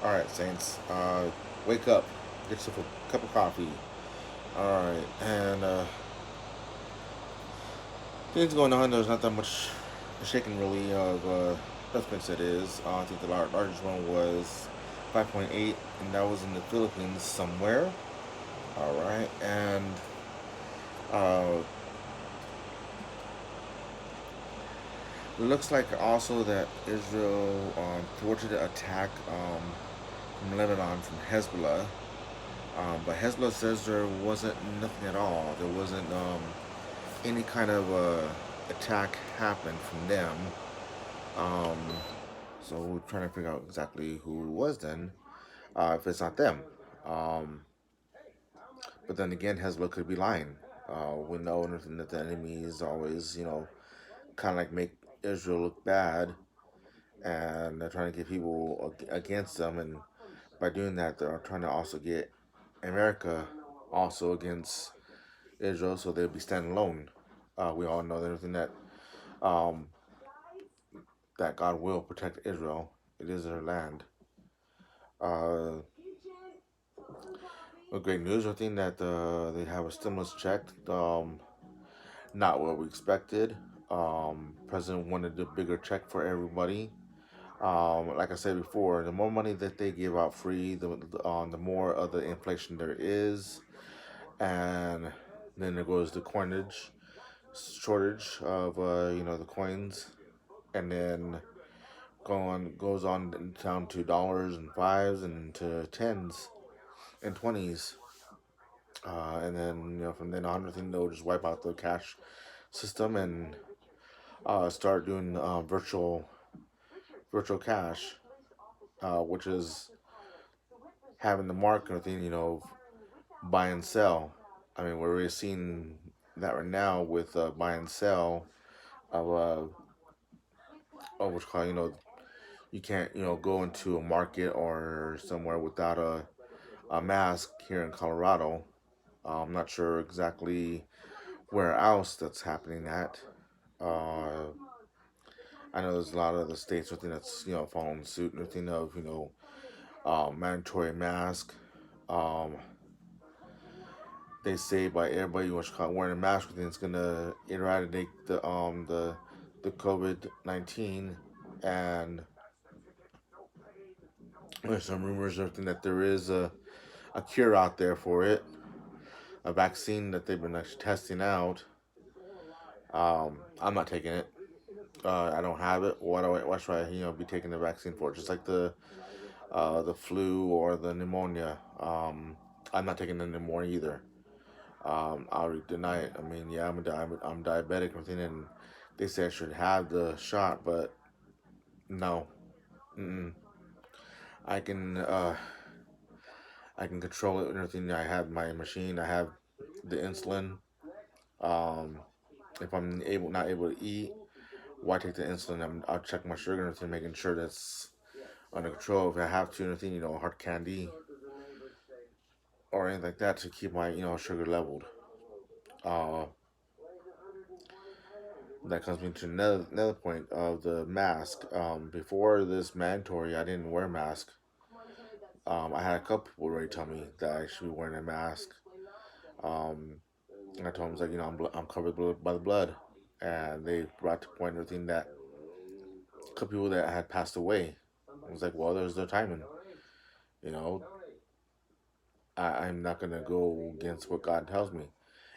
All right, Saints. Wake up. Get yourself a cup of coffee. All right, and things going on. There's not that much shaking really of earthquakes. It is. I think the largest one was 5.8, and that was in the Philippines somewhere. All right, and uh, it looks like also that Israel thwarted an attack from Lebanon from Hezbollah. But Hezbollah says there wasn't nothing at all. There wasn't any kind of attack happen from them. Um, so we're trying to figure out exactly who it was then, if it's not them. Um, but then again, Hezbollah could be lying. We know that the enemy is always, kind of like make Israel look bad, and they're trying to get people against them, and by doing that, they're trying to also get America also against Israel, so they'll be standing alone. We all know that everything um, that God will protect Israel. It is their land. Uh, Great news. I think that they have a stimulus check. Not what we expected. President wanted a bigger check for everybody. Like I said before, the more money that they give out free, the more of the inflation there is, and then there goes the coinage shortage of the coins, and then goes on down to dollars and fives and to tens and twenties, and then from then on, I think they'll just wipe out the cash system and start doing virtual cash, which is having the market thing, buy and sell. I mean, we're already seeing that right now with buy and sell of what's called, you can't, go into a market or somewhere without a mask here in Colorado. I'm not sure exactly where else that's happening at. Uh, I know there's a lot of the states within that's following suit and everything of mandatory mask. Um, they say by everybody who's caught wearing a mask, within it's gonna eradicate the COVID-19, and there's some rumors or everything that there is a cure out there for it, a vaccine that they've been actually testing out. I'm not taking it. I don't have it. Why should I be taking the vaccine for? Just like the flu or the pneumonia. I'm not taking the pneumonia either. I already deny it. I mean, yeah, I'm diabetic and everything, and they say I should have the shot, but no. Mm-mm. I can uh, I can control it and everything. I have my machine. I have the insulin. Um, if I'm not able to eat, why take the insulin? I'll check my sugar and everything, making sure that's under control. If I have to, anything, hard candy or anything like that to keep my sugar leveled. Uh, that comes me to another point of the mask. Before this mandatory, I didn't wear a mask. I had a couple people already tell me that I should be wearing a mask. Um, and I told them, I was like, I'm covered by the blood, and they brought to point everything that a couple people that had passed away. I was like, well, there's their timing. You know, I'm not gonna go against what God tells me.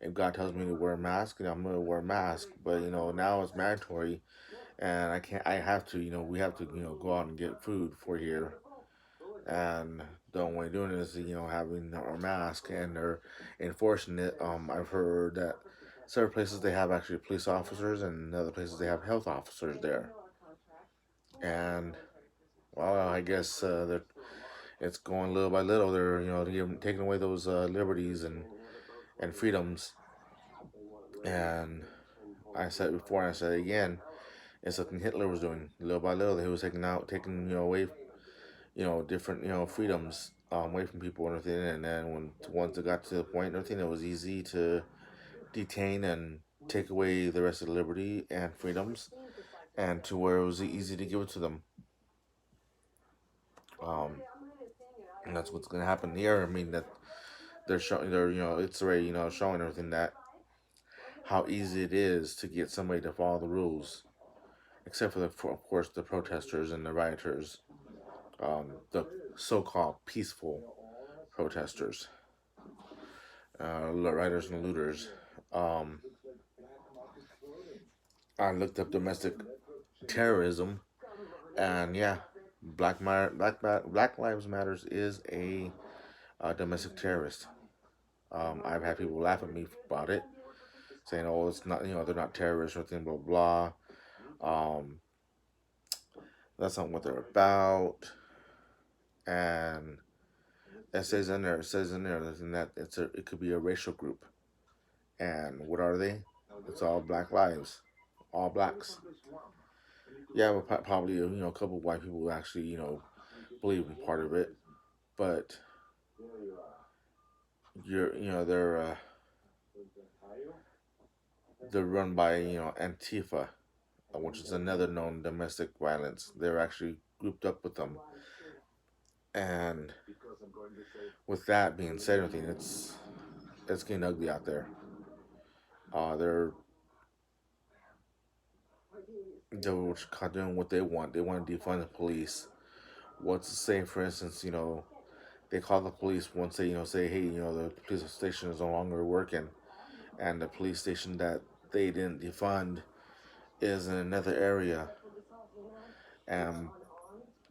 If God tells me to wear a mask, I'm gonna wear a mask. But now it's mandatory, and I can't. I have to. We have to. Go out and get food for here, and the only way doing it is having our mask, and they're enforcing it. I've heard that certain places they have actually police officers, and other places they have health officers there. And well, I guess it's going little by little. They're taking away those liberties and freedoms. And I said it before, and I said it again. It's something Hitler was doing little by little. He was taking away different freedoms away from people and everything. And then once it got to the point and everything, it was easy to detain and take away the rest of the liberty and freedoms, and to where it was easy to give it to them. and that's what's gonna happen here. I mean that they're showing, they're it's already showing everything that how easy it is to get somebody to follow the rules, except for of course the protesters and the rioters, the so-called peaceful protesters, rioters and looters. Um, I looked up domestic terrorism, and yeah, Black Lives Matters is a domestic terrorist. I've had people laugh at me about it, saying, "Oh, it's not, they're not terrorists or anything, blah blah." Um, that's not what they're about, and it says in there, that it could be a racial group, and what are they? It's all Black lives, all blacks. Yeah, but probably a couple of white people who actually believe in part of it, but they're run by Antifa, which is another known domestic violence. They're actually grouped up with them, and with that being said, everything it's getting ugly out there. They're doing what they want. They want to defund the police. What's to say, for instance, they call the police once they say, hey, the police station is no longer working, and the police station that they didn't defund is in another area, and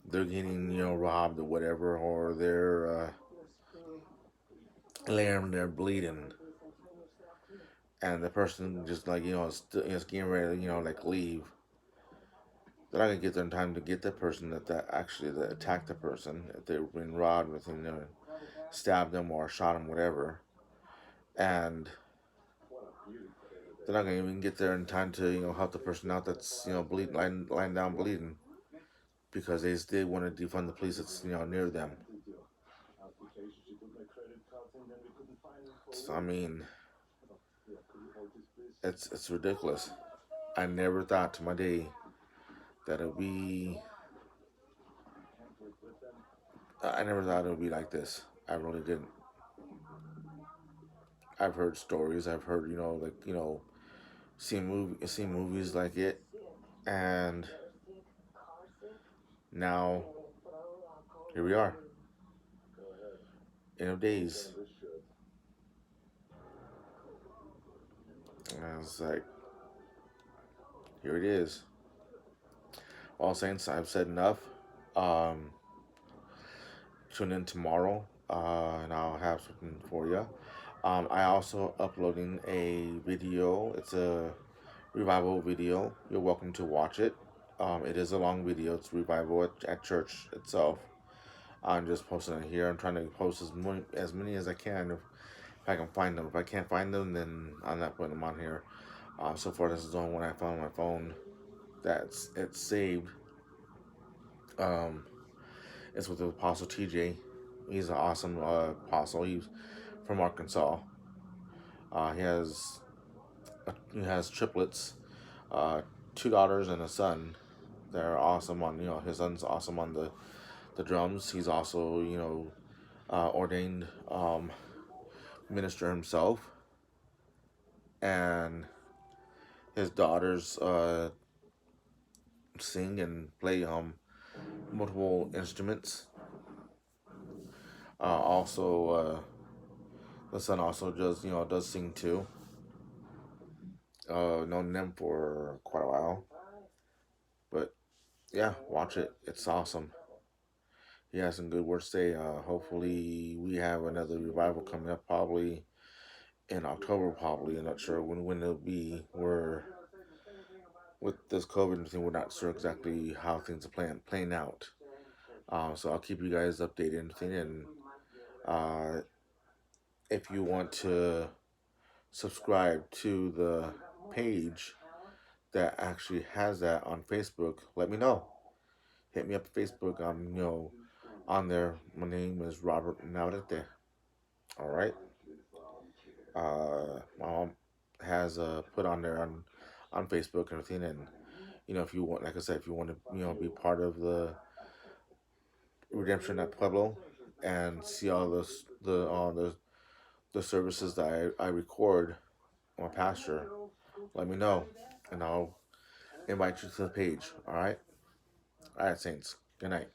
they're getting robbed or whatever, or they're laying there bleeding, and the person just like is getting ready to like leave. They're not gonna get there in time to get the person that actually that attacked the person if they've been robbed with stabbed them or shot them, whatever, and they're not gonna even get there in time to help the person out that's bleeding, lying down bleeding, because they want to defund the police that's near them. I mean, it's ridiculous. I never thought to my day that it'd be. I never thought it would be like this. I really didn't. I've heard stories. I've heard like seen movies like it, and now here we are. End of days, and it's like here it is. All Saints. I've said enough. Um, Tune in tomorrow, and I'll have something for you. I also uploading a video. It's a revival video. You're welcome to watch it. It is a long video. It's revival at church itself. I'm just posting it here. I'm trying to post as many as I can if I can find them. If I can't find them, then I'm not putting them on here. So far, this is the only one I found on my phone it's saved. Um, it's with the Apostle TJ. He's an awesome apostle. He's from Arkansas. Uh, he has he has triplets, uh, two daughters and a son. They're awesome on his son's awesome on the drums. He's also ordained minister himself, and his daughters sing and play multiple instruments. Also, the son also does sing too. Known them for quite a while, but yeah, watch it. It's awesome. He has some good words to say. Hopefully, we have another revival coming up probably in October. Probably, I'm not sure when it'll be. We're with this COVID thing. We're not sure exactly how things are playing out. So I'll keep you guys updated and everything. And uh, if you want to subscribe to the page that actually has that on Facebook, let me know. Hit me up on Facebook. I'm on there. My name is Robert Navarrete. All right. My mom has put on there on Facebook and everything, and if you want, like I said, if you want to be part of the redemption at Pueblo, and see all the services that I record on my pastor, let me know, and I'll invite you to the page. All right, Saints. Good night.